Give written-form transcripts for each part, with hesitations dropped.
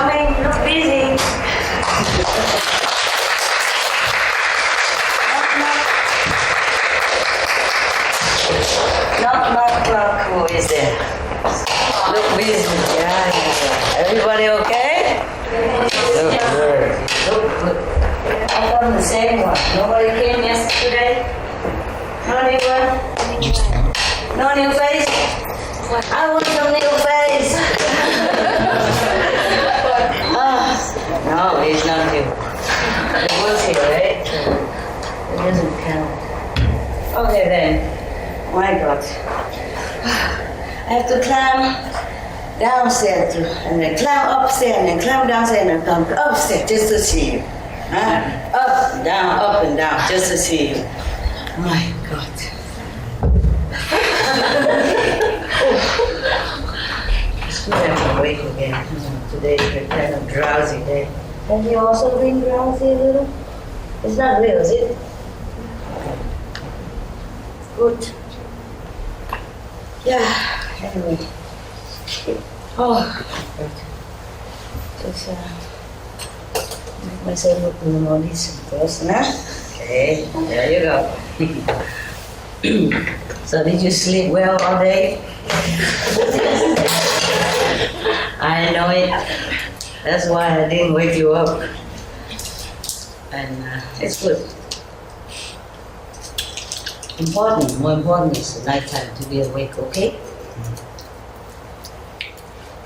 coming. Look busy. Knock. Who is there? Look busy. Yeah. Everybody okay? Look. I found the same one. Nobody came yesterday? No new one? No new face? I want some new face. No, he's not here. He was here, right? It doesn't count. Okay then. My God. I have to climb downstairs and then climb upstairs and then climb downstairs and then come upstairs just to see you. Up and down just to see you. My God. It's good I'm awake again. Today is a kind of drowsy day. Have you also been drowsy a little? It's not real, is it? Good. Yeah, anyway. Oh, just make myself look more decent first, huh? Okay, there you go. So did you sleep well all day? I know it. That's why I didn't wake you up. And it's good. More important is the nighttime to be awake, okay?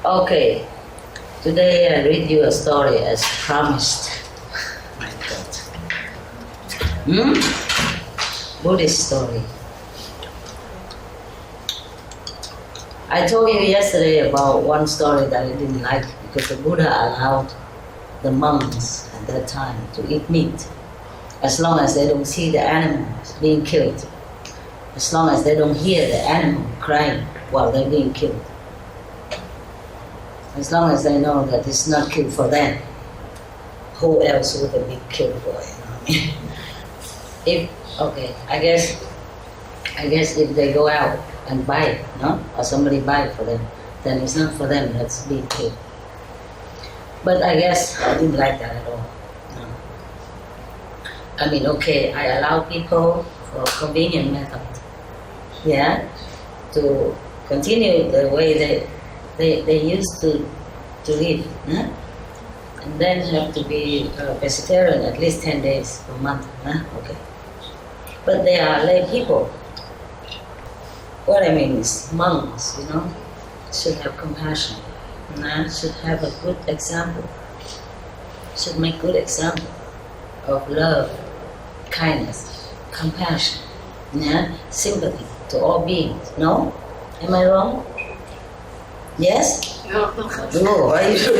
Okay. Today I read you a story as promised. My God. Buddhist story. I told you yesterday about one story that I didn't like because the Buddha allowed the monks at that time to eat meat as long as they don't see the animals being killed, as long as they don't hear the animal crying while they're being killed, as long as they know that it's not killed for them. Who else would it be killed for? I guess if they go out and buy it, no? Or somebody buy it for them, then it's not for them that's being killed. But I guess I didn't like that at all. No. I mean, okay, I allow people for convenient method, yeah, to continue the way they used to live, huh? And then have to be vegetarian at least 10 days per month, huh? Okay. But they are lay people. What I mean is monks, should have compassion, should have a good example, should make good example of love, kindness, compassion, sympathy to all beings. No? Am I wrong? Yes? No. No, why are you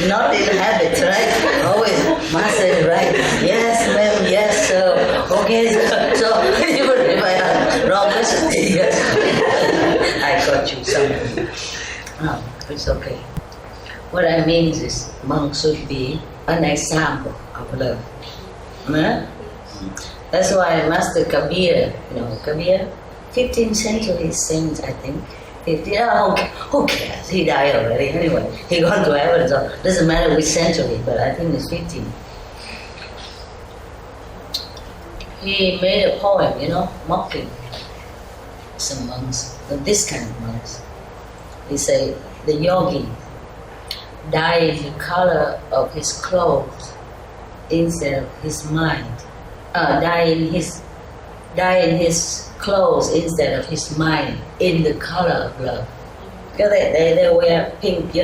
not in habit, right? Always must say right. Yes, ma'am, yes, sir. Okay, so even if I am wrong, yes. I got you something. No, it's okay. What I mean is monks should be an example of love. That's why Master Kabir, Kabir, 15th century saint, I think. 15, who cares? He died already anyway. He gone to heaven, so doesn't matter which century, but I think it's 15. He made a poem, mocking some monks, this kind of monks. He said, the yogi dyed the color of his clothes instead of his mind. Dyeing his clothes instead of his mind in the color of love. Because they wear pink,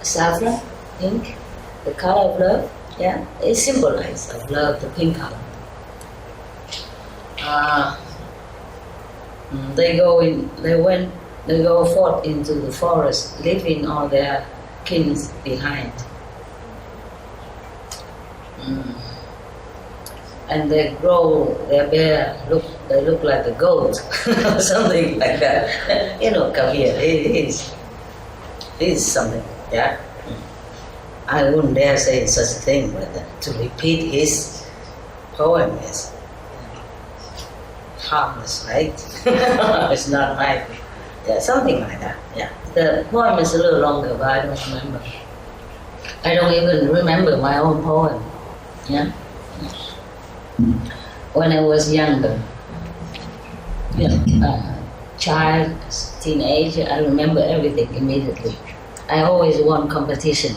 saffron, pink, the color of love. Yeah, it symbolizes of love, the pink color. They go forth into the forest, leaving all their kings behind. And they grow their bear, they look like a goat, or something like that. Kabir, he's something, yeah. I wouldn't dare say such a thing, but to repeat his poem is harmless, right? It's not right. Yeah, something like that. Yeah. The poem is a little longer, but I don't remember. I don't even remember my own poem. Yeah. When I was younger, child, teenager, I remember everything immediately. I always won competition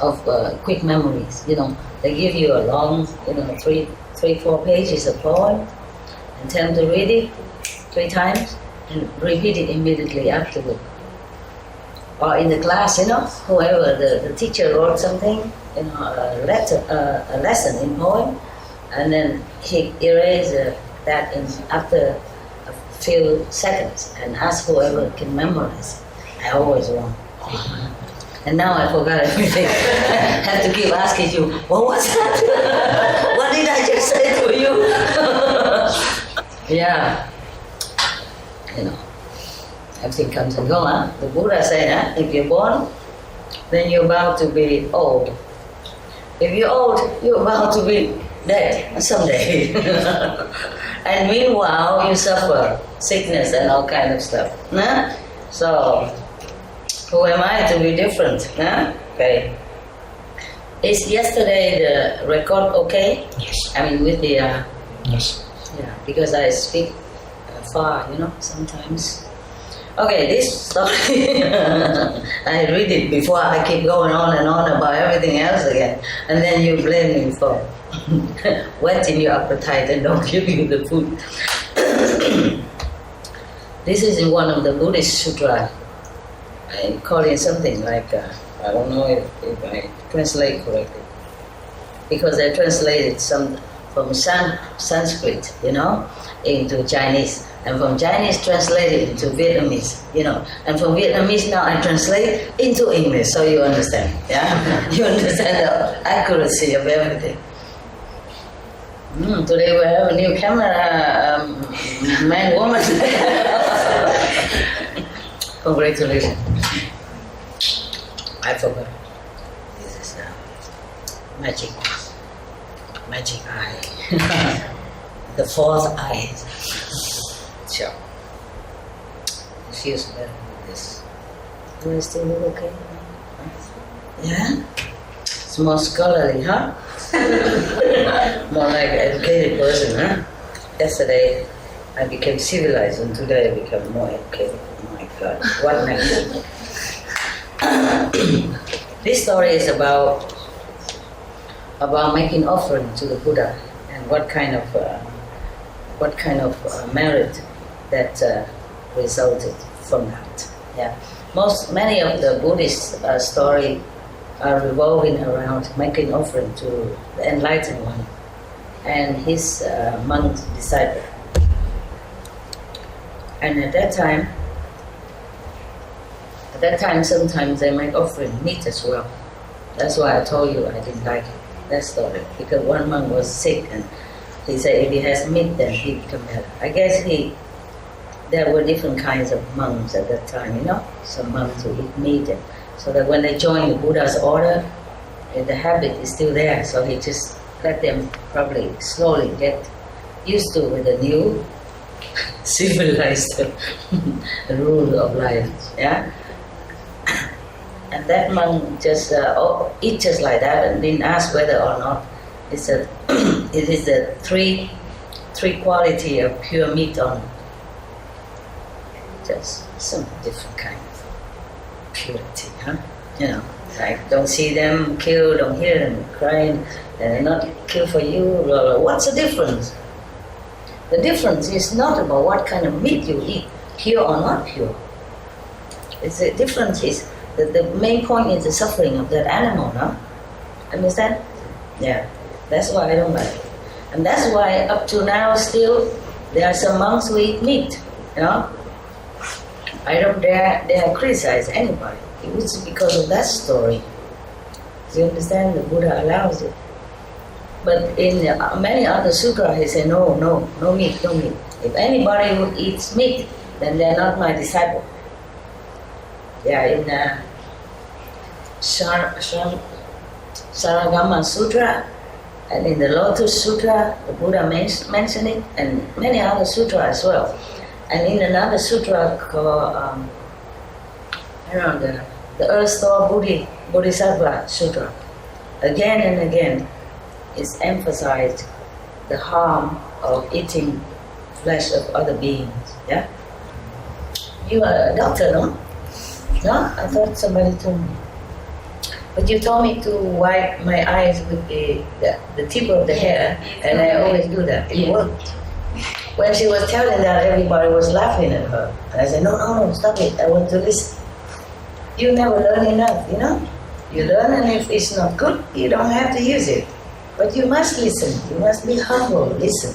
of quick memories. They give you a long, 3-4 pages of poem, and tell them to read it 3 times and repeat it immediately afterward. Or in the class, whoever the teacher wrote something, a lesson in poem, and then he erased that after a few seconds and asked whoever can memorize it. I always won. And now I forgot everything. I have to keep asking you, what was that? What did I just say to you? Yeah. Everything comes and goes, huh? The Buddha said, if you're born, then you're bound to be old. If you're old, you're bound to be dead someday. And meanwhile, you suffer sickness and all kind of stuff. Nah? So, who am I to be different? Huh? Okay. Is yesterday the record okay? Yes. I mean, with the... Yes. Yeah, because I speak far, sometimes. Okay, this story, I read it before I keep going on and on about everything else again. And then you blame me for whetting your appetite and don't give you the food. This is in one of the Buddhist sutra. I call it something like, I don't know if I translate correctly. Because I translated some from Sanskrit, into Chinese. And from Chinese translated into Vietnamese, And from Vietnamese now I translate into English, so you understand, yeah? You understand the accuracy of everything. Today we have a new camera, man, woman. Congratulations. I forgot. This is magic eye. The 4th eye. Sure. It feels better with this. Do I still look okay? Yeah? It's more scholarly, huh? More like an educated person, huh? Yesterday I became civilized and today I become more educated. Oh my God, what next? This story is about making offering to the Buddha and what kind of merit that resulted from that. Yeah, many of the Buddhist story are revolving around making offering to the enlightened one and his monk disciple. And at that time, sometimes they make offering meat as well. That's why I told you I didn't like that story, because one monk was sick and he said if he has meat, then he become better. I guess there were different kinds of monks at that time, Some monks who eat meat, and so that when they join the Buddha's order, the habit is still there. So he just let them probably slowly get used to with the new civilized rule of life. Yeah. And that monk just eat just like that and didn't ask whether or not it is the three quality of pure meat or not. Just some different kind of purity, huh? Like don't see them kill, don't hear them crying, and not kill for you. Blah, blah. What's the difference? The difference is not about what kind of meat you eat, pure or not pure. The difference is that the main point is the suffering of that animal, no? Understand? Yeah. That's why I don't like it. And that's why up to now still there are some monks who eat meat, I don't dare criticize anybody. It was because of that story. You understand? The Buddha allows it. But in many other sutras he said, no meat, no meat. If anybody who eats meat, then they're not my disciple. Yeah, in Saragama Sutra, and in the Lotus Sutra, the Buddha mentioned it, and many other sutras as well. And in another sutra called, I don't know, the Earth Store Bodhisattva Sutra, again and again, it's emphasized the harm of eating flesh of other beings. Yeah? You are a doctor, no? No? I thought somebody told me. But you told me to wipe my eyes with the tip of the hair, and I always do that. It worked. When she was telling that, everybody was laughing at her. And I said, no, stop it. I want to listen. You never learn enough, you know? You learn, and if it's not good, you don't have to use it. But you must listen. You must be humble. Listen.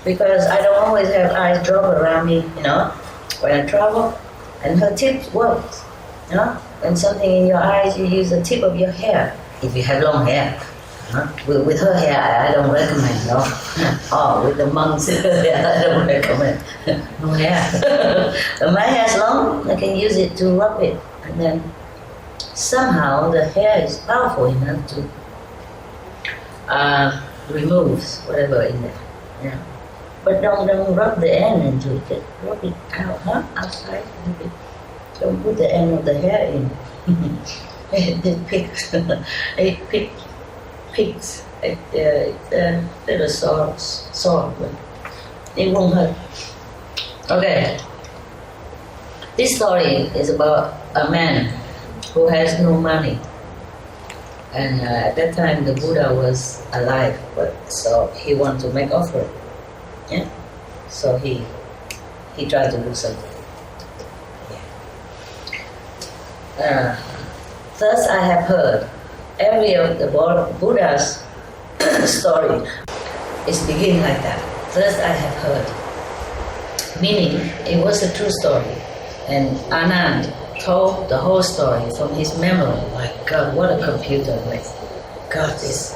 Because I don't always have eyes drop around me, you know, when I travel. And her tip works, you know? When something in your eyes, you use the tip of your hair. If you have long hair. With her hair, I don't recommend, no. Oh, with the monks' hair, I don't recommend. No hair. But my hair is long, I can use it to rub it. And then somehow the hair is powerful enough to remove whatever in there. Yeah. But don't rub the end into it. Just rub it out, outside a little bit. Don't put the end of the hair in. It picks. It's a little sore, but it won't hurt. Okay. This story is about a man who has no money. And at that time the Buddha was alive, so he wanted to make offering. Yeah? So he tried to do something. Yeah. Thus I have heard every of the Buddha's story is begin like that. Thus I have heard. Meaning, it was a true story. And Anand told the whole story from his memory. My God, what a computer. Like, God, this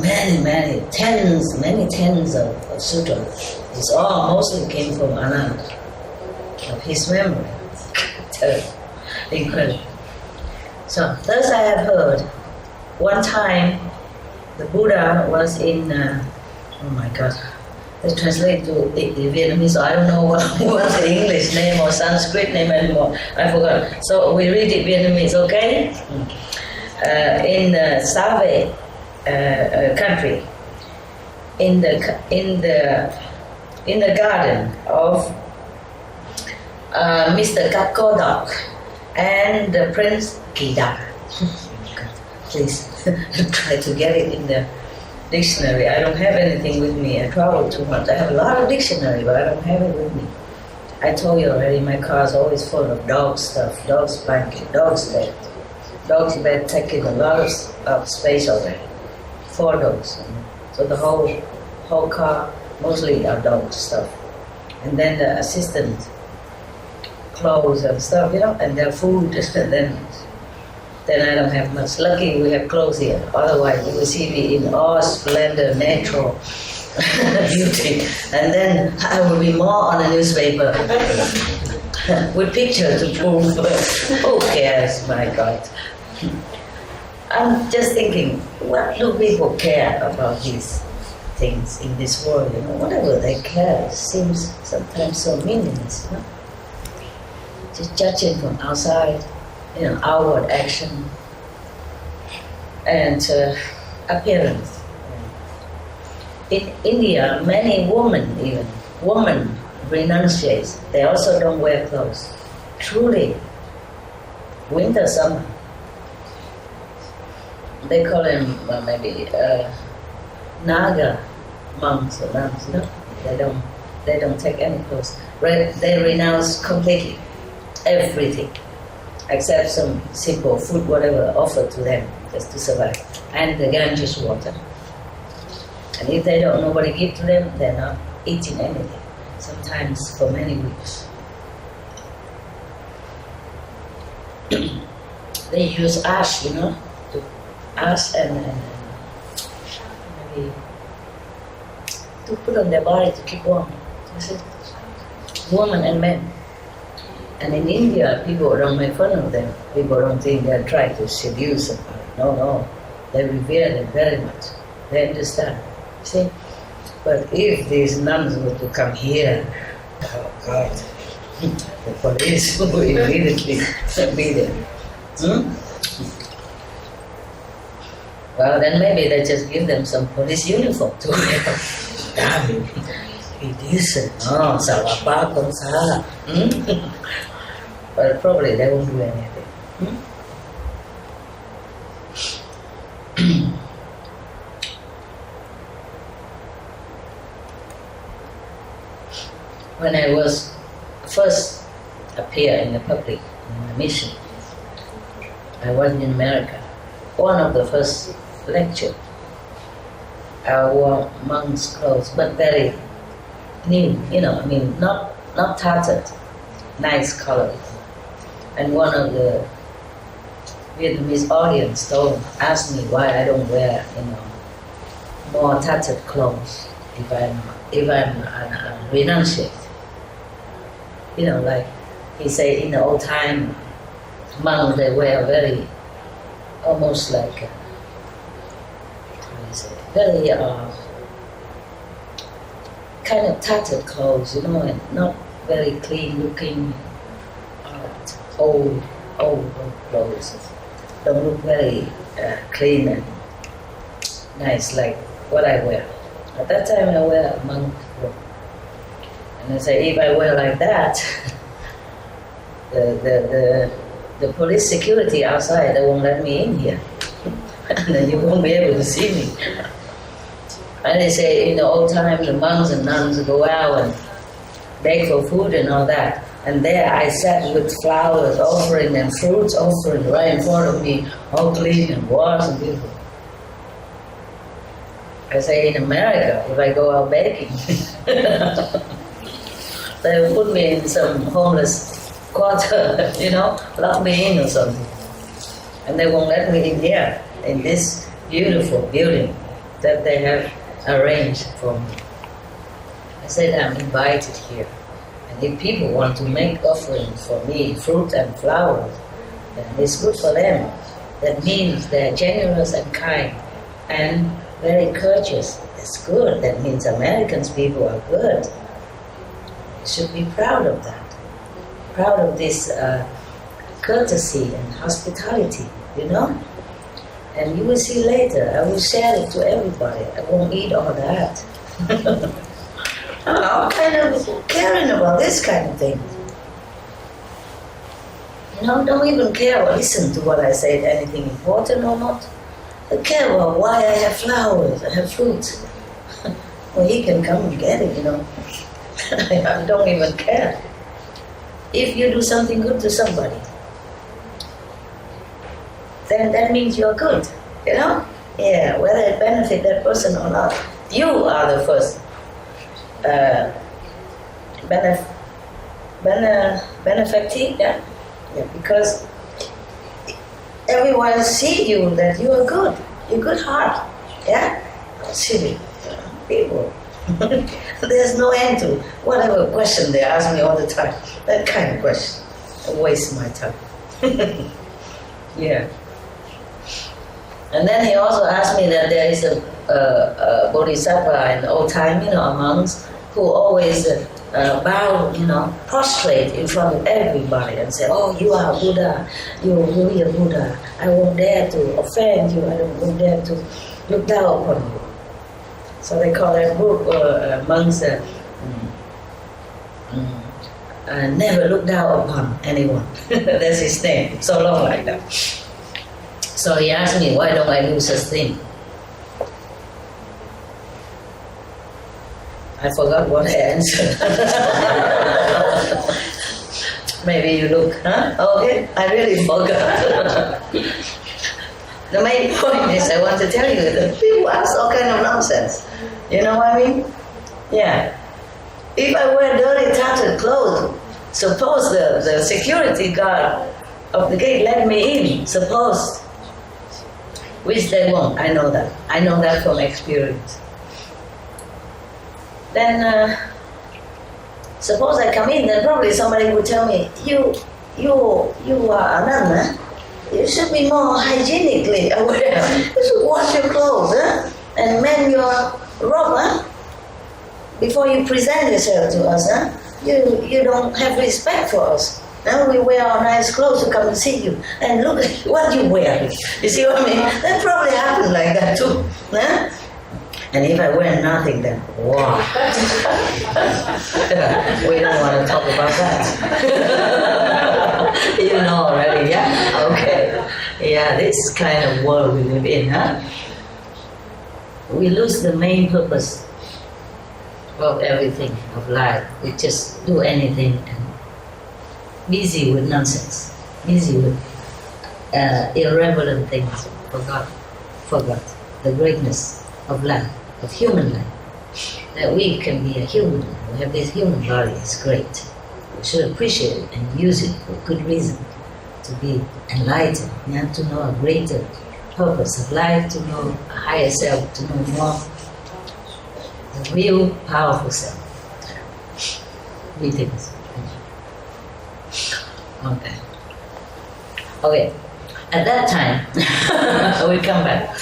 many tens of sutras. It's all mostly came from Anand, of his memory. Incredible. So, thus I have heard. One time, the Buddha was in, oh my God, let's translate to the Vietnamese, so I don't know what's the English name or Sanskrit name anymore, I forgot. So we read it Vietnamese, okay? In the Save country, in the garden of Mr. Kakodok and the Prince Kidak. Please try to get it in the dictionary. I don't have anything with me. I travel too much. I have a lot of dictionary, but I don't have it with me. I told you already, my car is always full of dog stuff, dog's blanket, dog's bed. Dog's bed taking a lot of space already. 4 dogs. So the whole car mostly are dog stuff. And then the assistant clothes and stuff, you know, and their food, then I don't have much. Lucky we have clothes here. Otherwise you will see me in all splendor, natural beauty. And then I will be more on the newspaper with pictures to prove. Who cares, my God? I'm just thinking, what do people care about these things in this world? You know, whatever they care seems sometimes so meaningless. You know? Just judging from outside. You know, outward action and appearance. In India, many women renunciate. They also don't wear clothes. Truly, winter, summer. They call them maybe Naga monks or nuns. No, they don't take any clothes. They renounce completely everything, except some simple food, whatever, offered to them just to survive, and the Ganges water. And if nobody give to them, they're not eating anything. Sometimes for many weeks. They use ash, you know, ash and maybe to put on their body to keep warm. That's it. Women and men. And in India, people don't make fun of them. People don't think they're trying to seduce them. No, they revere them very much. They understand. See? But if these nuns were to come here, oh God, the police will immediately be there. Well, then maybe they just give them some police uniform to wear. Damn, be decent. Oh, salapa con sala. But probably they won't do anything. When I was first appear in the public in my mission, I was in America. One of the first lecture, I wore monk's clothes, but very new, I mean, not tattered, nice colors. And one of the Vietnamese audience asked me why I don't wear, more tattered clothes if I'm renunciate. Like he said, in the old time, monks they wear very, almost like, how do you say, very kind of tattered clothes, and not very clean looking, old clothes. Don't look very clean and nice like what I wear. At that time I wear a monk robe. And I say, if I wear like that, the police security outside, they won't let me in here. And then you won't be able to see me. And they say, in the old time, the monks and nuns go out and beg for food and all that. And there I sat with flowers offering and fruits offering right in front of me, all clean and washed and beautiful. I say, in America, if I go out begging, they will put me in some homeless quarter, lock me in or something. And they won't let me in here, in this beautiful building that they have arranged for me. I said, I'm invited here. And if people want to make offerings for me, fruit and flowers, then it's good for them. That means they're generous and kind and very courteous. That's good. That means Americans people are good. You should be proud of that. Proud of this courtesy and hospitality, And you will see later, I will share it to everybody. I won't eat all that. I'm kind of caring about this kind of thing. Don't even care or listen to what I say, anything important or not. I care about why I have flowers, I have fruits. Well, he can come and get it, I don't even care. If you do something good to somebody, then that means you're good, Yeah, whether it benefits that person or not. You are the first benefactor, yeah, because everyone see you that you are good, you're good heart, yeah. Silly people. There's no end to whatever question they ask me all the time. That kind of question, I waste my time. Yeah. And then he also asked me that there is a bodhisattva in the old time, monks who always bow, prostrate in front of everybody and say, oh, you are Buddha, you're really a Buddha. I won't dare to offend you, I won't dare to look down upon you. So they call that group monks never look down upon anyone. That's his name, so long like that. So he asked me, why don't I do such thing? I forgot what I answered. Maybe you look, Okay, I really forgot. The main point is I want to tell you that people ask all kind of nonsense. You know what I mean? Yeah. If I wear dirty, tattered clothes, suppose the security guard of the gate let me in, suppose, which they won't, I know that. I know that from experience. Then, suppose I come in, then probably somebody would tell me, you are a nun, You should be more hygienically aware. You should wash your clothes, and mend your robe, Before you present yourself to us, huh? You don't have respect for us. Now we wear our nice clothes to come and see you, and look at what you wear. You see what I mean? That probably happened like that too. Huh? And if I wear nothing, then wow. We don't want to talk about that. You know already, yeah? Okay. Yeah, this kind of world we live in, huh? We lose the main purpose of everything, of life. We just do anything and busy with nonsense, busy with irrelevant things, forgot the greatness of life, of human life. That we can be a human, we have this human body, it's great. We should appreciate it and use it for good reason, to be enlightened, to know a greater purpose of life, to know a higher self, to know more, the real powerful self. Greetings. Okay. Okay. At that time, we come back.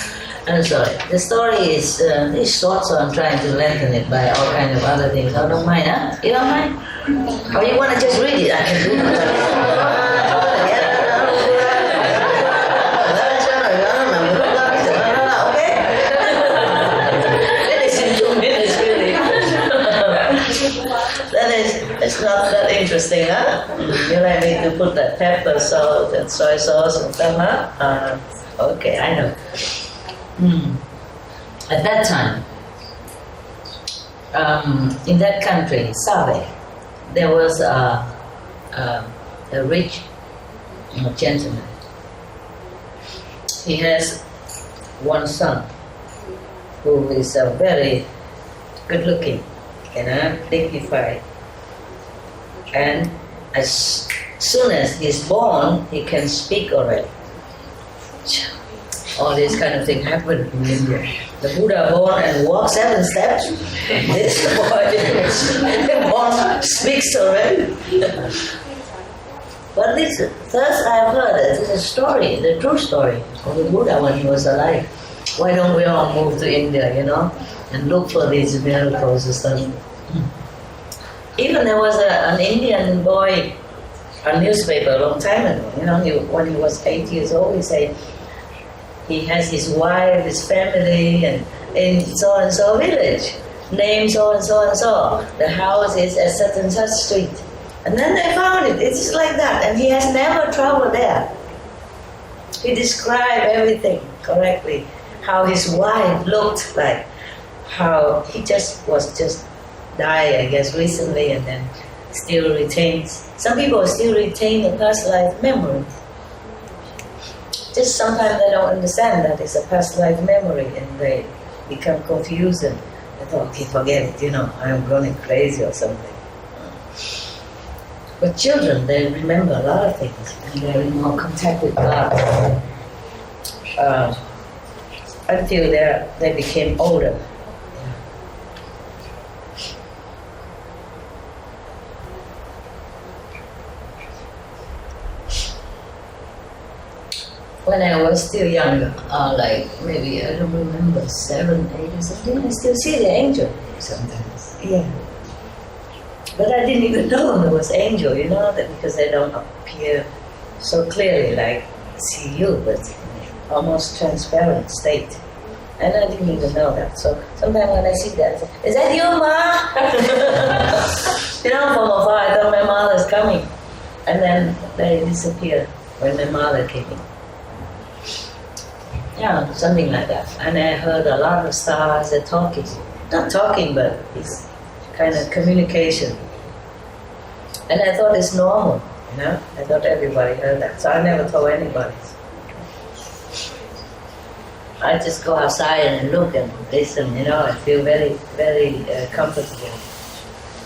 I'm sorry. The story is short, so I'm trying to lengthen it by all kinds of other things. I don't mind, huh? You don't mind? Or you want to just read it? I can do it. It's not that interesting, huh? You like me to put that pepper, salt, and soy sauce and stuff, huh? Okay, I know. At that time, in that country, Save, there was a rich gentleman. He has one son who is very good-looking, dignified. And as soon as he's born, he can speak already. All this kind of thing happened in India. The Buddha born and walks 7 steps. This boy born speaks already. But this, first I've heard that this is a story, the true story of the Buddha when he was alive. Why don't we all move to India, and look for these miracles and stuff? Even there was an Indian boy, a newspaper a long time ago, when he was 8 years old, he said he has his wife, his family, and in so-and-so village, name so-and-so. The house is at such and such street. And then they found it, it's just like that, and he has never traveled there. He described everything correctly, how his wife looked like, how he was just died, I guess, recently, and then still retains. Some people still retain the past life memory. Just sometimes they don't understand that it's a past life memory, and they become confused and they thought, okay, forget it, I'm going crazy or something. But children, they remember a lot of things, and they're in more contact with God until they became older. When I was still younger, like maybe, I don't remember, 7, 8 or something, I still see the angel sometimes. Yeah. But I didn't even know there was angel, because they don't appear so clearly like SIêU, but almost transparent state. And I didn't even know that. So sometimes when I see that, I say, is that you, Ma? From afar, I thought my mother's coming. And then they disappeared when my mother came in. Yeah, something like that. And I heard a lot of stars that talking. Not talking, but it's kind of communication. And I thought it's normal, I thought everybody heard that. So I never told anybody. I just go outside and look and listen, I feel very, very comfortable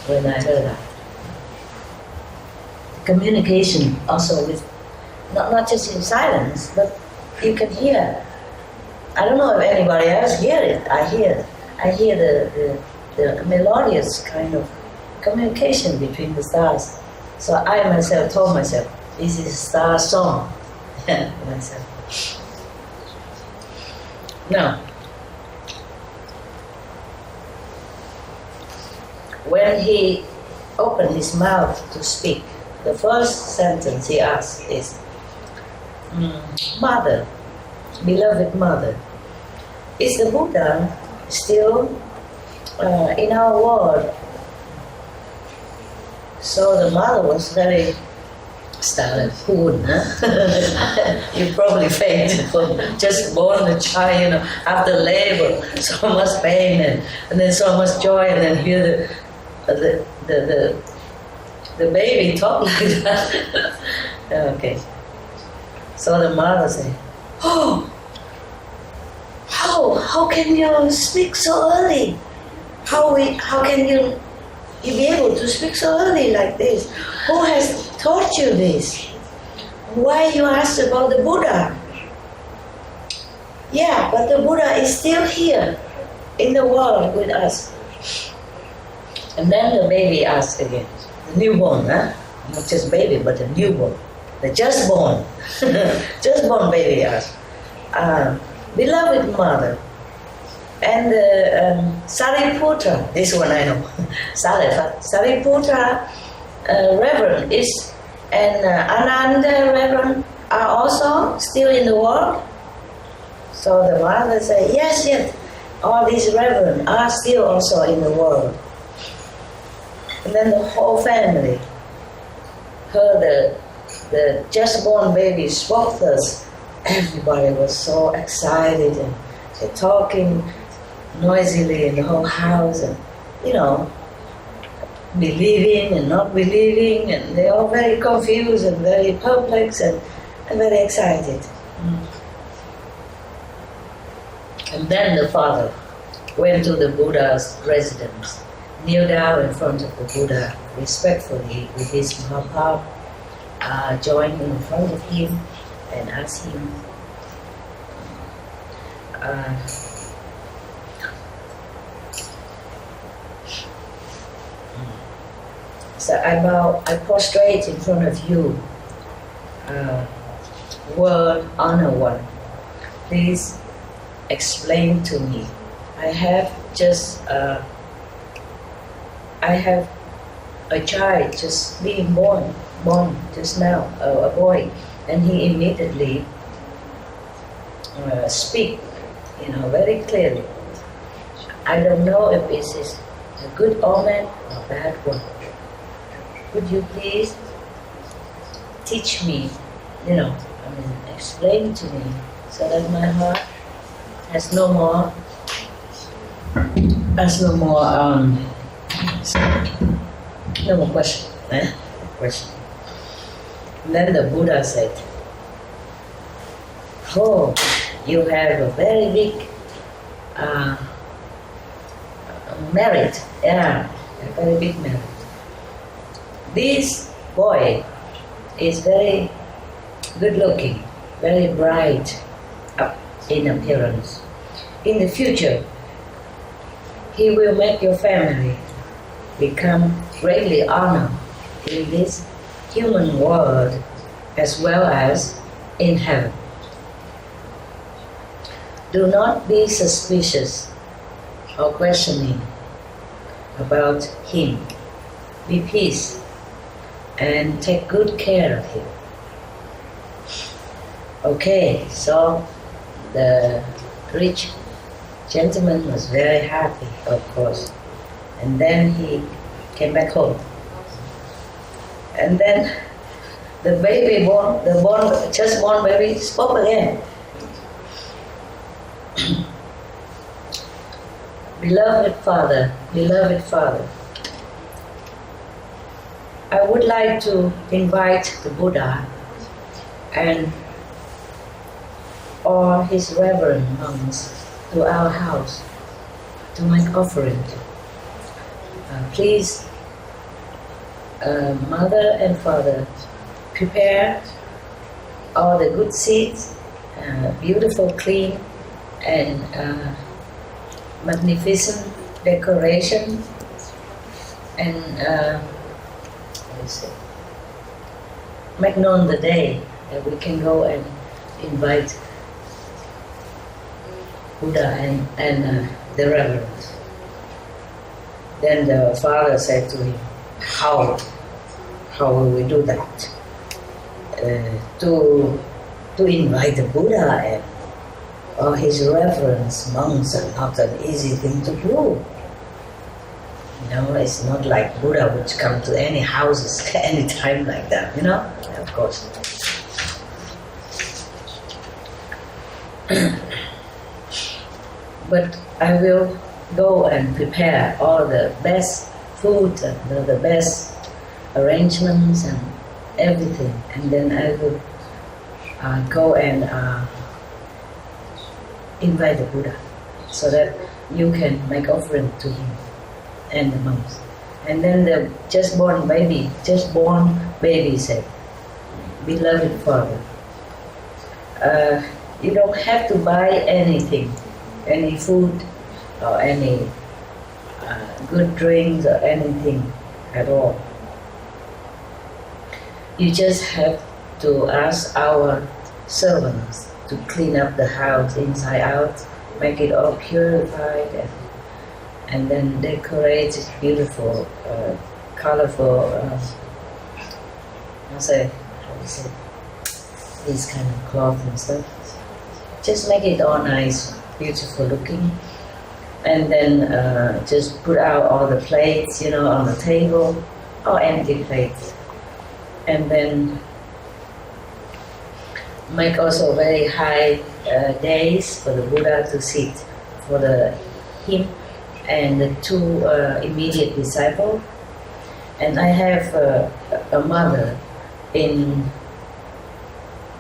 when I heard that. Communication also with, not just in silence, but you can hear. I don't know if anybody else hear it. I hear the melodious kind of communication between the stars. So I myself told myself, this is a star song. Myself. Now, when he opened his mouth to speak, the first sentence he asked is, Mother, beloved Mother, is the Buddha still in our world? So the mother was very started cool, huh? You probably fainted for just born a child, after labor, so much pain and then so much joy, and then hear the baby talk like that. Okay. So the mother said, "Oh, how can you speak so early? How can you be able to speak so early like this? Who has taught you this? Why you ask about the Buddha?" Yeah, but the Buddha is still here in the world with us. And then the baby asked again, the newborn, huh? Not just baby, but the newborn, the just born, just born baby asked, beloved mother, and Sariputra, this one I know, Sariputra Reverend is, and Ananda Reverend are also still in the world? So the mother said, yes, all these Reverend are still also in the world. And then the whole family heard the just born baby spoke thus. Everybody was so excited and they're talking noisily in the whole house, and believing and not believing, and they're all very confused and very perplexed and very excited. And then the father went to the Buddha's residence, kneeled down in front of the Buddha respectfully with his Mahaprabhu, joined in front of him and asked him, so I prostrate in front of you, world honor one. Please explain to me. I have a child just being born just now, a boy, and he immediately speak, very clearly. I don't know if this is a good omen or bad one. Would you please teach me, explain to me, so that my heart has no more question. Question. And then the Buddha said, "Oh, you have a very big merit. Yeah, a very big merit. This boy is very good looking, very bright in appearance. In the future, he will make your family become greatly honored in this human world as well as in heaven. Do not be suspicious or questioning about him. Be peace and take good care of him." Okay, so the rich gentleman was very happy, of course, and then he came back home. And then the baby just born baby spoke again. Beloved father, I would like to invite the Buddha and all his reverend monks to our house to make offering. Please, mother and father, prepare all the good seeds, beautiful, clean, and magnificent decoration, and make known the day that we can go and invite Buddha and the reverends. Then the father said to him, how will we do that? To invite the Buddha and or his reverence monks are not an easy thing to do. You know, it's not like Buddha would come to any houses any time like that, you know? Of course. But I will go and prepare all the best food and the best arrangements and everything, and then I will go and invite the Buddha so that you can make offering to him and the monks. And then the just born baby said, beloved father, you don't have to buy anything, any food or any good drinks or anything at all. You just have to ask our servants to clean up the house inside out, make it all purified, and then decorate it beautiful, colorful, how do you say, these kind of cloth and stuff. Just make it all nice, beautiful looking, and then just put out all the plates, you know, on the table, or empty plates, and then make also very high days for the Buddha to sit, for him and the two immediate disciples. And I have a mother in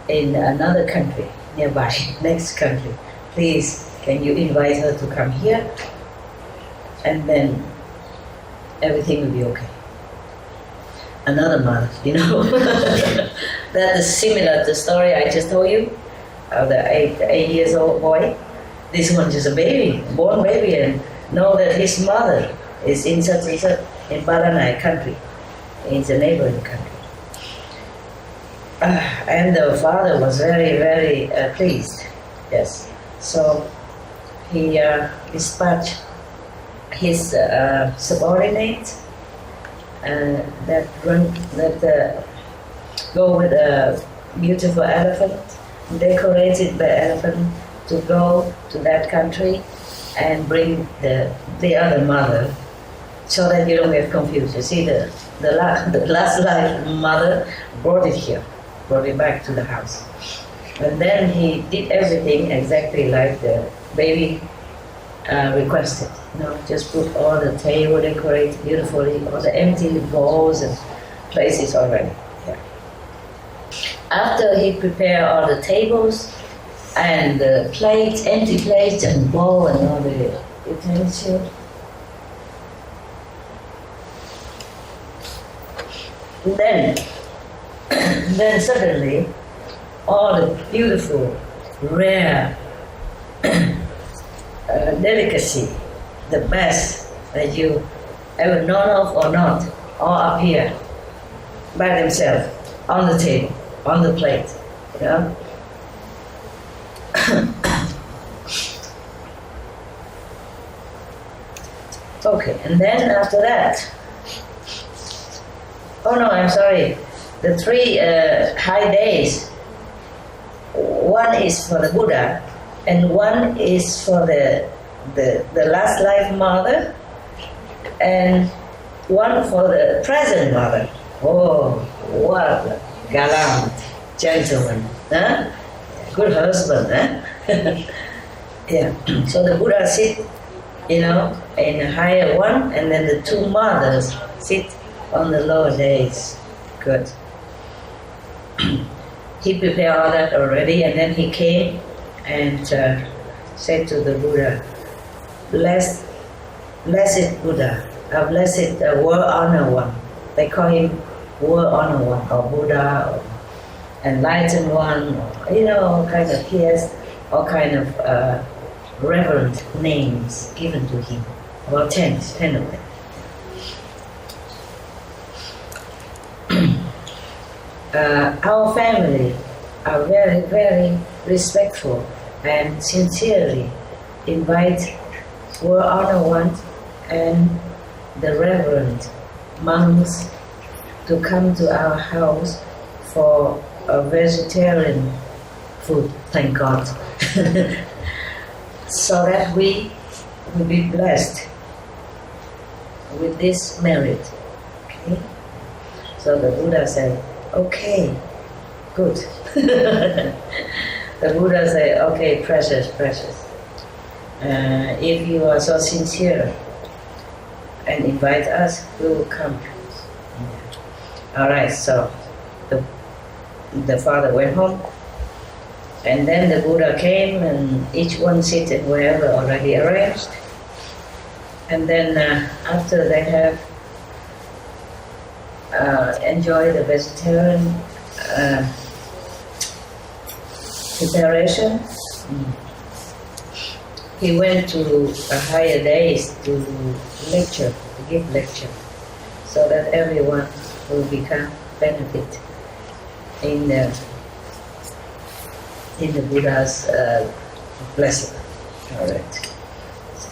another country nearby, next country. Please, can you invite her to come here? And then everything will be okay. Another mother, you know. That is similar to the story I just told you of the 8 years old boy. This one is a baby, born baby, and know that his mother is in such and such, in Baranai country, in the neighboring country. And the father was very, very pleased. Yes. So he dispatched his subordinates that go with a beautiful elephant, decorated the elephant, to go to that country and bring the other mother, so that you don't get confused. You see, the last life mother brought it here, brought it back to the house. And then he did everything exactly like the baby requested. You know, just put all the table decorated beautifully, all the empty bowls and places already. Yeah. After he prepared all the tables and the plates, empty plates and bowl and all the utensils, then suddenly all the beautiful, rare delicacy, the best that you ever known of or not, all appear by themselves on the table, on the plate, you know. Okay, and then after that, oh no, I'm sorry, the three high days, one is for the Buddha, and one is for the last life mother, and one for the present mother. Oh, what a gallant gentleman, huh? Good husband, huh? Yeah. So the Buddha sit, you know, in a higher one, and then the two mothers sit on the lower days. Good. He prepared all that already, and then he came and said to the Buddha, blessed Buddha, blessed world honor one. They call him world honor one, or Buddha, or enlightened one, or, you know, all kind of, he has all kind of reverent names given to him, about 10 of them. Our family are very, very respectful and sincerely invite world honor one and the reverend monks to come to our house for a vegetarian food, thank God, so that we will be blessed with this merit. Okay? So the Buddha said, okay, good. The Buddha said, okay, precious. If you are so sincere and invite us, we will come. Alright, so the father went home, and then the Buddha came, and each one seated wherever already arranged. And then after they have enjoyed the vegetarian preparation, he went to a higher days to give lecture, so that everyone will become benefit in the Buddha's blessing. All right.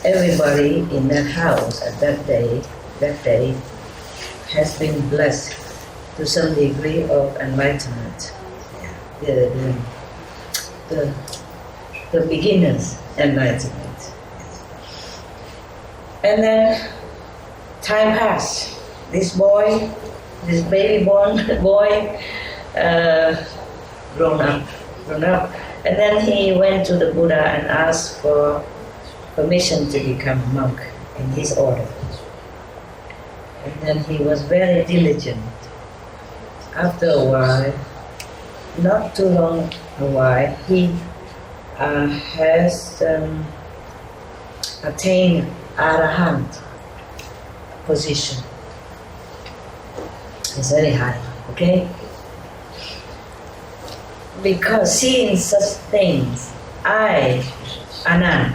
Everybody in that house at that day has been blessed to some degree of enlightenment. The beginner's enlightenment. And then time passed. This baby born boy, grown up. And then he went to the Buddha and asked for permission to become a monk in his order. And then he was very diligent. After a while, not too long a while, he has attained Arahant position. It's very high, okay? Because seeing such things, Anand,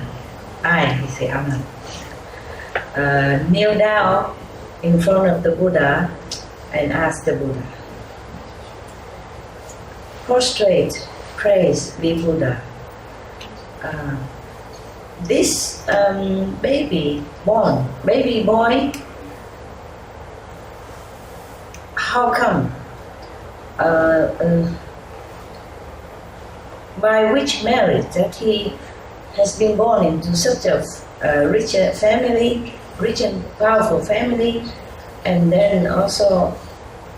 kneel down in front of the Buddha and ask the Buddha, prostrate, praise be Buddha. This baby boy, how come? By which merit that he has been born into such a rich family, rich and powerful family, and then also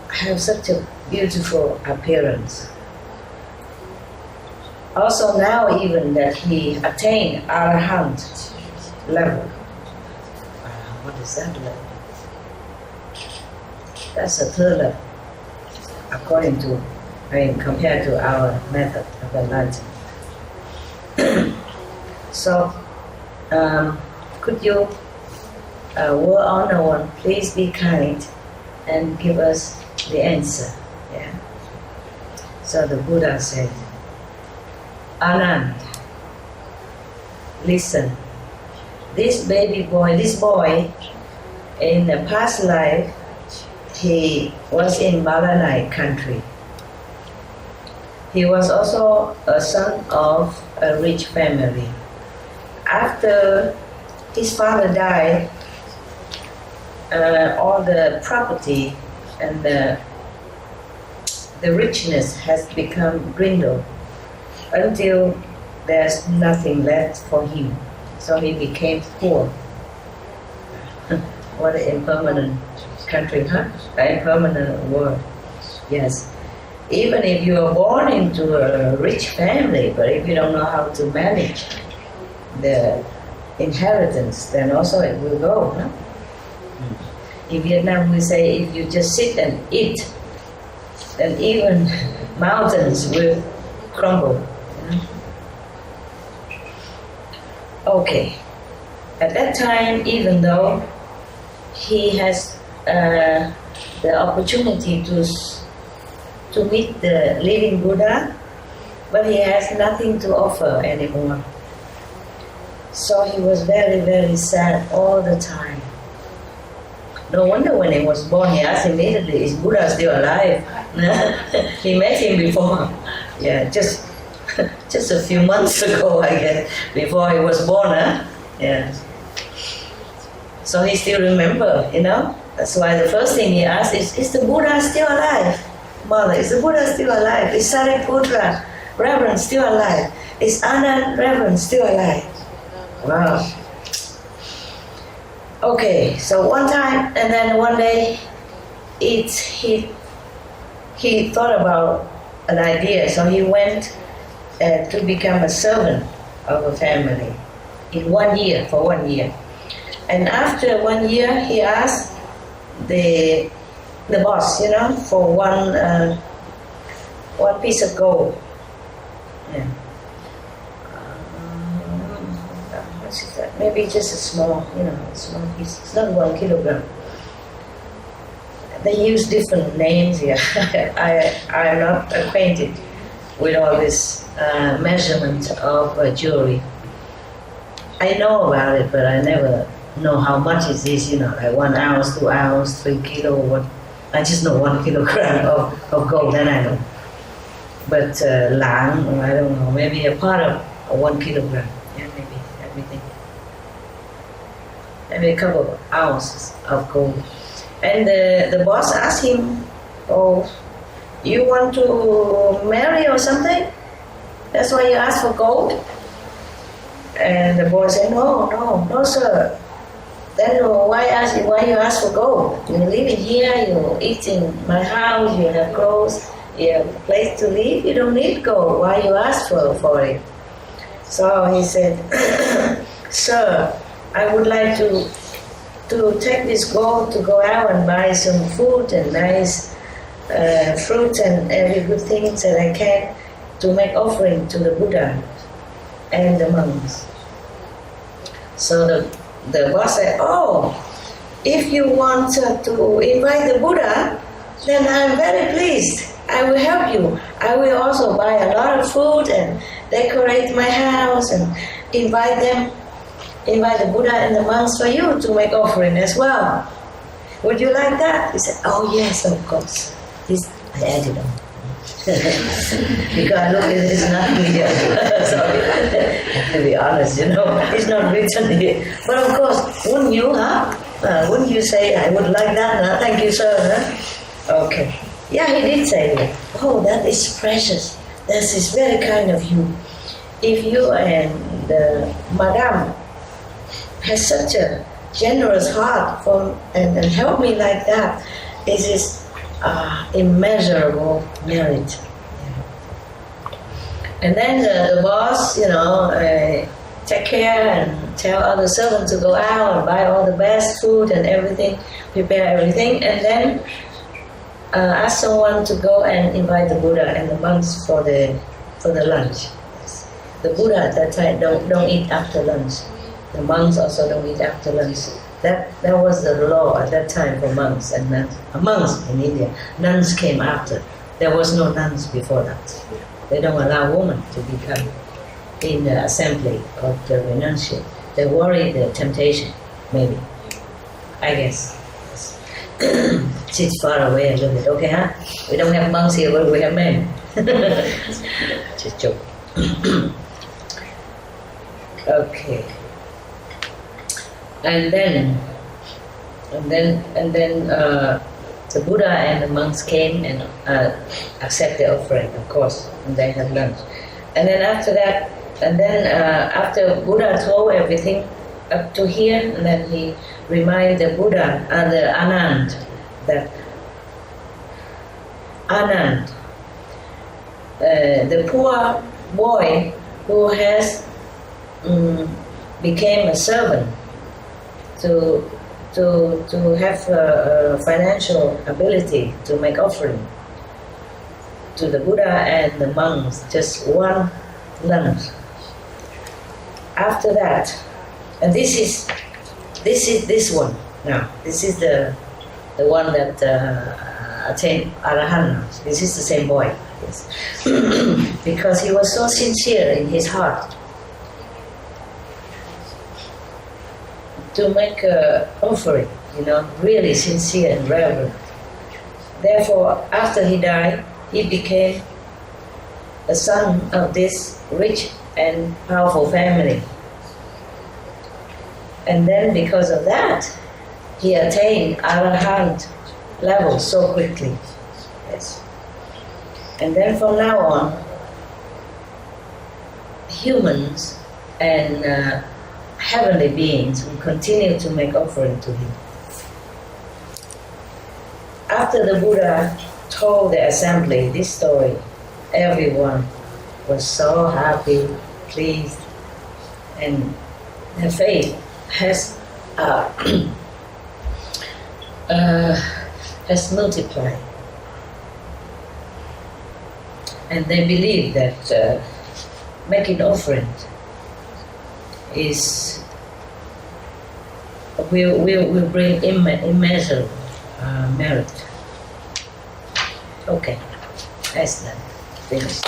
have such a beautiful appearance. Also now even that he attained Arahant level. What is that level? That's the third level, according to, compared to our method of enlightenment. So, could you, World Honor One, please be kind and give us the answer? Yeah. So the Buddha said, Anand, listen. This boy, in the past life, he was in Balanai country. He was also a son of a rich family. After his father died, all the property and the richness has become dwindled until there's nothing left for him. So he became poor. What an impermanent country, huh? An impermanent world. Yes. Even if you are born into a rich family, but if you don't know how to manage the inheritance, then also it will go. Huh? In Vietnam, we say if you just sit and eat, then even mountains will crumble. Okay. At that time, even though he has the opportunity to meet the living Buddha, but he has nothing to offer anymore. So he was very, very sad all the time. No wonder when he was born, he asked immediately, is Buddha still alive? He met him before. Yeah, just a few months ago, I guess, before he was born, huh? Yeah. So he still remember, you know. That's why the first thing he asked is the Buddha still alive? Mother, is the Buddha still alive? Is Sariputra, Reverend, still alive? Is Anand, Reverend, still alive? Wow. Okay, so one time, and then one day, he thought about an idea, so he went to become a servant of a family in 1 year, for 1 year. And after 1 year, he asked the boss, you know, for one piece of gold. Yeah. What is that? Maybe just a small, you know, small piece. It's not 1 kilogram. They use different names here. I am not acquainted with all this measurement of jewelry. I know about it, but I never know how much it is, you know, like 1 ounce, 2 ounce, 3 kilo, what. I just know 1 kilogram of gold, then I know. But lạng, I don't know, maybe a part of 1 kilogram. Yeah, maybe everything. Maybe a couple of ounces of gold. And the boss asked him, oh, you want to marry or something? That's why you ask for gold? And the boy said, no, sir. Then why you ask for gold? You live in here, you eat in my house, you have clothes, you have a place to live, you don't need gold. Why you ask for it? So he said, sir, I would like to take this gold to go out and buy some food and nice fruit and every good things that I can to make offering to the Buddha and the monks. So the boss said, oh, if you want to invite the Buddha, then I'm very pleased. I will help you. I will also buy a lot of food and decorate my house and invite the Buddha and the monks for you to make offering as well. Would you like that? He said, oh yes, of course. I added on. Because look, it's not here. Sorry, I have to be honest, you know, it's not written here. But of course, wouldn't you, huh? Wouldn't you say, I would like that, huh? Thank you, sir, huh? Okay. Yeah, he did say that. Oh, that is precious. That is very kind of you. If you and Madame has such a generous heart and help me like that, it is immeasurable merit. And then the boss, you know, take care and tell other servants to go out and buy all the best food and everything, prepare everything, and then ask someone to go and invite the Buddha and the monks for the lunch. The Buddha at that time don't eat after lunch. The monks also don't eat after lunch. That was the law at that time for monks and nuns. Monks in India. Nuns came after. There was no nuns before that. They don't allow women to become in the assembly of the renunciate. They worry the temptation, maybe. I guess. It's far away a little bit. Okay, huh? We don't have monks here, but we have men. Just joke. Okay. And then the Buddha and the monks came and accept the offering, of course, and they had lunch. And then after that, after Buddha told everything up to here, and then he reminded the Buddha and the Anand that Anand, the poor boy who has became a servant to have financial ability to make offering to the Buddha and the monks, just one lunch. After that, and this is this one now. This is the one that attained Arahant. This is the same boy, yes. Because he was so sincere in his heart to make an offering, you know, really sincere and reverent. Therefore, after he died, he became a son of this rich and powerful family. And then because of that, he attained Arahant level so quickly. Yes. And then from now on, humans and heavenly beings will continue to make offering to him. After the Buddha told the assembly this story, everyone was so happy, pleased, and their faith has multiplied. And they believe that making offering will bring immeasurable merit. Okay, that's done. Finished.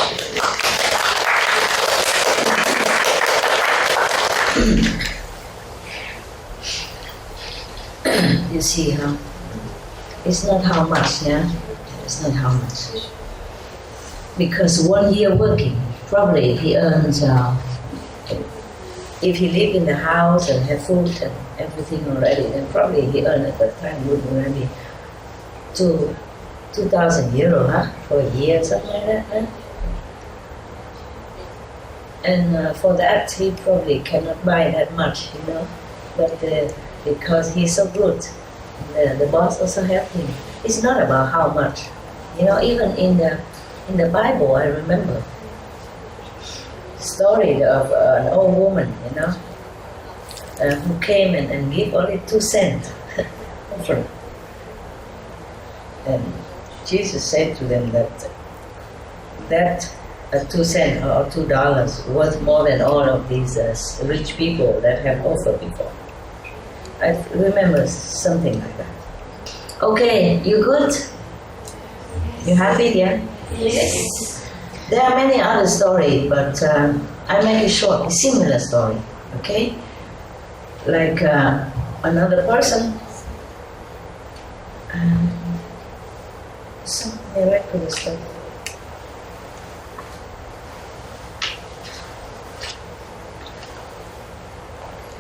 You see how it's not how much, yeah? It's not how much. Because 1 year working, probably he earns, if he live in the house and have food and everything already, then probably he earned at that time would maybe 2,000 euro, huh? For a year, something like that, huh? And for that, he probably cannot buy that much, you know. But because he's so good, the boss also helped him. It's not about how much, you know. Even in the Bible, I remember the story of an old woman, you know, who came and gave only 2 cents offering. And Jesus said to them that 2 cents or $2 was more than all of these rich people that have offered before. I remember something like that. Okay, you good? You happy, yeah? Yes. There are many other stories, but I make it short, a similar story, okay? Like another person, some miraculous stuff.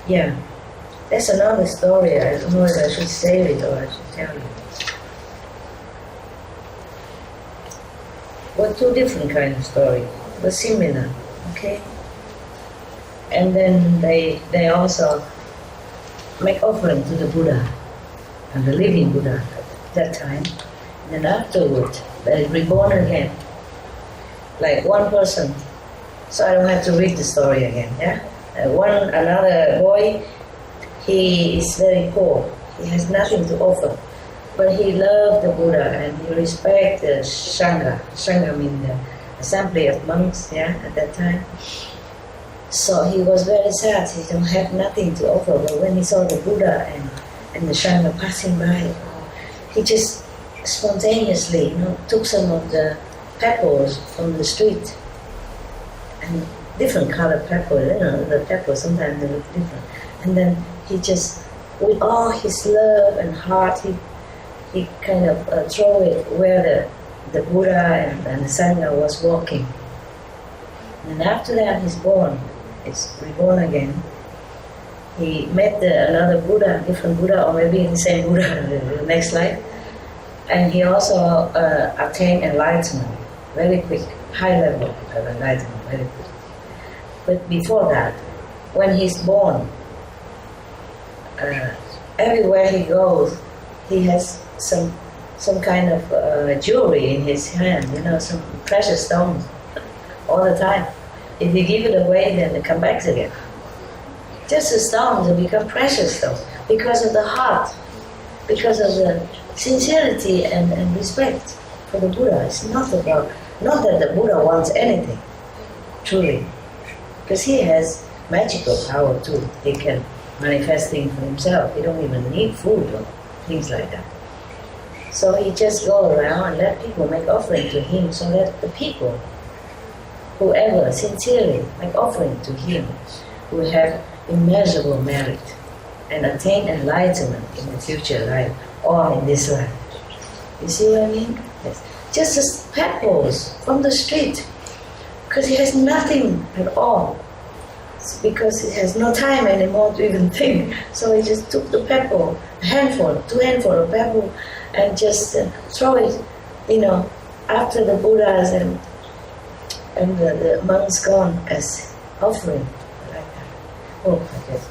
Yeah, that's another story. I don't know if I should save it or I should tell you. Well, 2 different kinds of stories, but similar, okay? And then they also make offering to the Buddha, and the living Buddha at that time. And then afterwards, they reborn again. Like one person, so I don't have to read the story again, yeah? Another boy, he is very poor. He has nothing to offer. But he loved the Buddha and he respected the Sangha. Sangha means the assembly of monks, yeah, at that time. So he was very sad. He don't have nothing to offer. But when he saw the Buddha and the Sangha passing by, he just spontaneously, you know, took some of the pebbles from the street, and different colored pebbles. You know, the pebbles sometimes they look different. And then he just, with all his love and heart, he kind of throw it where the Buddha and the Sangha was walking. And after that he's reborn again. He met another Buddha, different Buddha, or maybe the same Buddha in the next life. And he also attained enlightenment very quick, high level of enlightenment very quick. But before that, when he's born, everywhere he goes, he has some kind of jewelry in his hand, you know, some precious stones all the time. If you give it away, then it comes back again. Just the stones will become precious stones because of the heart, because of the sincerity and respect for the Buddha. It's not that the Buddha wants anything, truly, because he has magical power too. He can manifest things for himself. He don't even need food or things like that. So he just go around and let people make offering to him, so that the people, whoever sincerely make offering to him, will have immeasurable merit and attain enlightenment in the future life or in this life. You see what I mean? Yes. Just as pebbles from the street, because he has nothing at all. It's because he has no time anymore to even think. So he just took the pebble two handful of bamboo, and just throw it, after the Buddhas and the monks gone as offering, like that. Oh, I guess.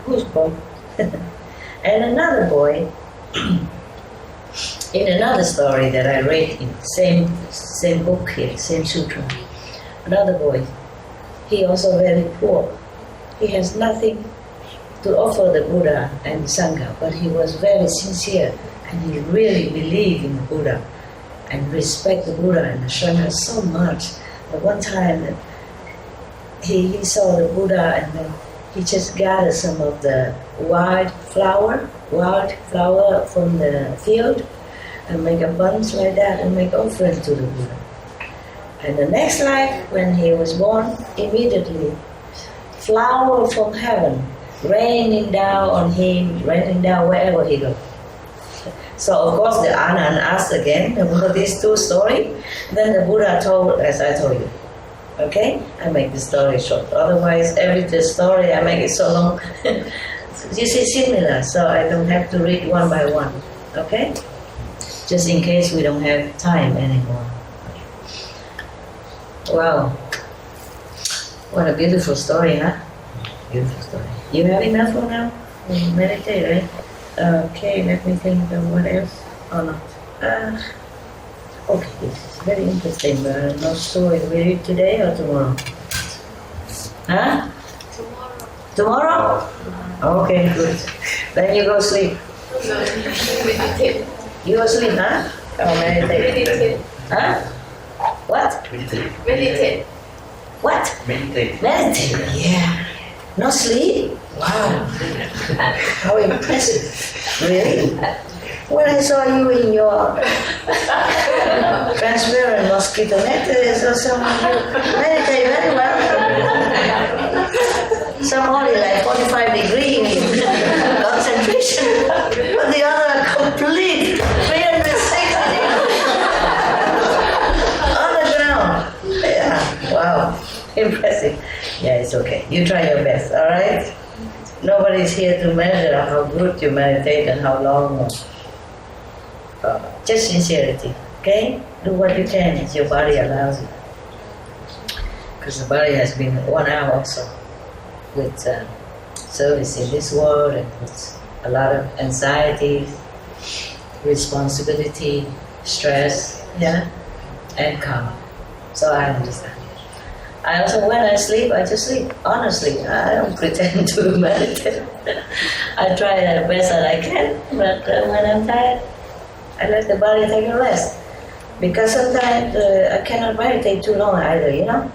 Who's boy? And another boy, in another story that I read in same book here, same sutra, another boy, he also very poor. He has nothing to offer the Buddha and Sangha, but he was very sincere and he really believed in the Buddha and respect the Buddha and the Sangha so much. But one time he saw the Buddha and then he just gathered some of the wild flower from the field and make a bunch like that and make offering to the Buddha. And the next life, when he was born, immediately flower from heaven raining down on him, raining down wherever he goes. So of course the Anand asked again about these two stories. Then the Buddha told, as I told you. Okay? I make the story short. Otherwise, every story I make it so long. You see, similar, so I don't have to read one by one. Okay? Just in case we don't have time anymore. Wow. What a beautiful story, huh? Beautiful story. You have enough for now? Meditate, right? Okay, let me think of what else or not. Okay, this is very interesting, but I'm not sure if we read today or tomorrow. Huh? Tomorrow? Okay, good. Then you go sleep. Meditate. You go sleep, huh? Or meditate? Meditate. Huh? What? Meditate. What? Meditate. Meditate, yeah. Not sleep? Wow. How impressive. Really? When I saw you in your transparent mosquito net, I saw someone who meditate very well. Some only like 45 degree concentration, but the other complete 360 on the ground. Yeah, wow, impressive. Yeah, it's okay. You try your best, all right? Nobody's here to measure how good you meditate and how long. Just sincerity, okay? Do what you can as your body allows you. Because the body has been worn out also with service in this world and with a lot of anxiety, responsibility, stress, yeah, and calm. So I understand. I also, when I sleep, I just sleep. Honestly, I don't pretend to meditate. I try the best that I can, but when I'm tired, I let the body take a rest. Because sometimes I cannot meditate too long either,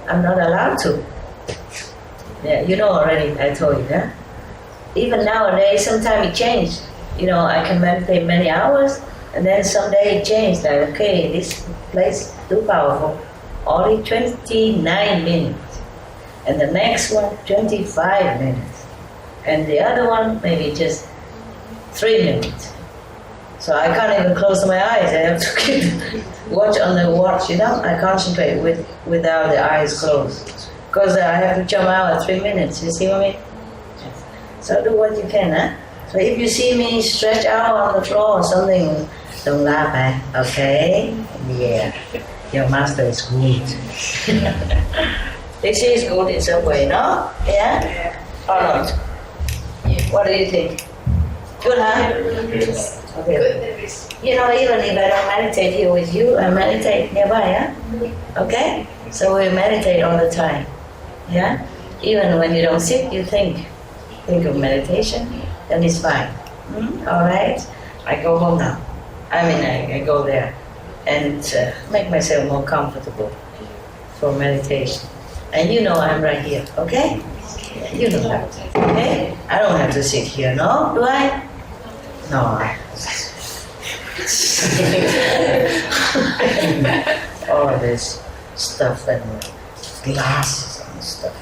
I'm not allowed to. Yeah, you know already, I told you, yeah? Even nowadays, sometimes it changes. I can meditate many hours, and then someday it changes, like, okay, this place is too powerful. Only 29 minutes. And the next one, 25 minutes. And the other one, maybe just 3 minutes. So I can't even close my eyes. I have to keep watch on the watch, I concentrate without the eyes closed. Because I have to jump out at 3 minutes, you see what I mean? So do what you can, huh? So if you see me stretch out on the floor or something, don't laugh, okay? Yeah. Your master is good. This is good in some way, no? Yeah? Or not? What do you think? Good, huh? Okay. Even if I don't meditate here with you, I meditate nearby, yeah? Okay? So we meditate all the time. Yeah? Even when you don't sit, you think of meditation, then it's fine. Alright? I go home now. I go there and make myself more comfortable for meditation. And I'm right here, okay? Yeah, you know that, okay? I don't have to sit here, no? Do I? No. All this stuff and glasses and stuff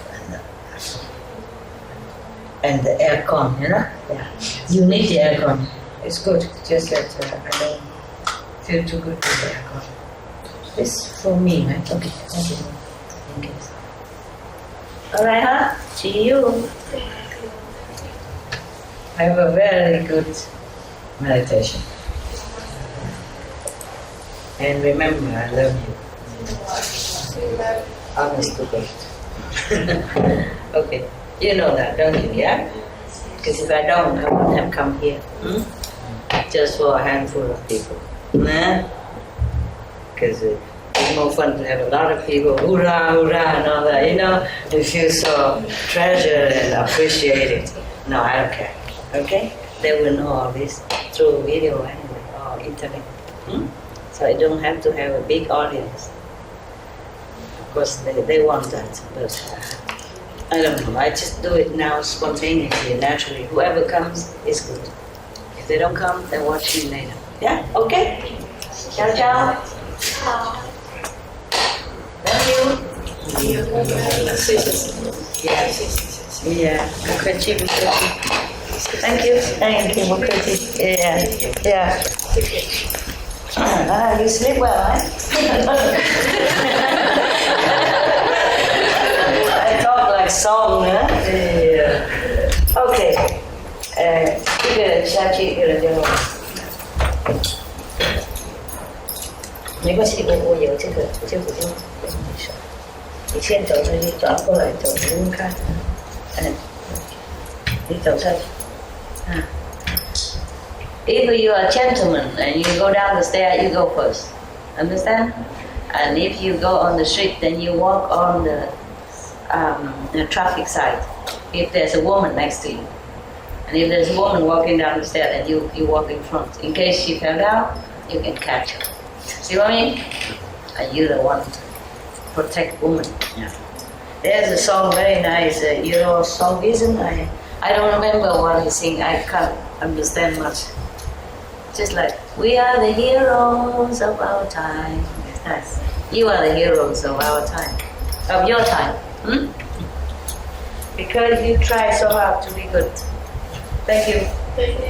and the aircon, Yeah. You need the aircon. It's good. Just that I don't feel too good with the aircon. It's for me, right? Okay. Okay. Alright, huh? See you. Have a very good meditation. And remember, I love you. Honest to God. Okay, you know that, don't you? Yeah? Because if I don't, I wouldn't have come here. Just for a handful of people. Nah? Because it's more fun to have a lot of people, hoorah, hoorah, and all that, you know? You feel so treasured and appreciated. No, I don't care. Okay? They will know all this through video anyway, or internet. So I don't have to have a big audience. Of course, they want that, but I don't know. I just do it now spontaneously, naturally. Whoever comes is good. If they don't come, they watch me later. Yeah? Okay? Ciao, ciao. Thank you. Yeah. Yeah. Thank you. Thank you. Yeah. Yeah. You sleep well, eh? I talk like song, huh? Yeah. Okay. 一个人下去，一个人就落。没关系，我有这个，我就不用跟你说。你先走出去，转过来走，你问看。你走上去。If you are a gentleman and you go down the stair, you go first. Understand? And if you go on the street, then you walk on the traffic side. If there's a woman next to you. And if there's a woman walking down the stair, then you walk in front. In case she fell down, you can catch her. See what I mean? And you're the one to protect women. Yeah. There's a song, very nice, Euro song, isn't it? I don't remember what he sing. I can't understand much. Just like, we are the heroes of our time. It's nice. You are the heroes of our time. Of your time. Because you try so hard to be good. Thank you. Thank you.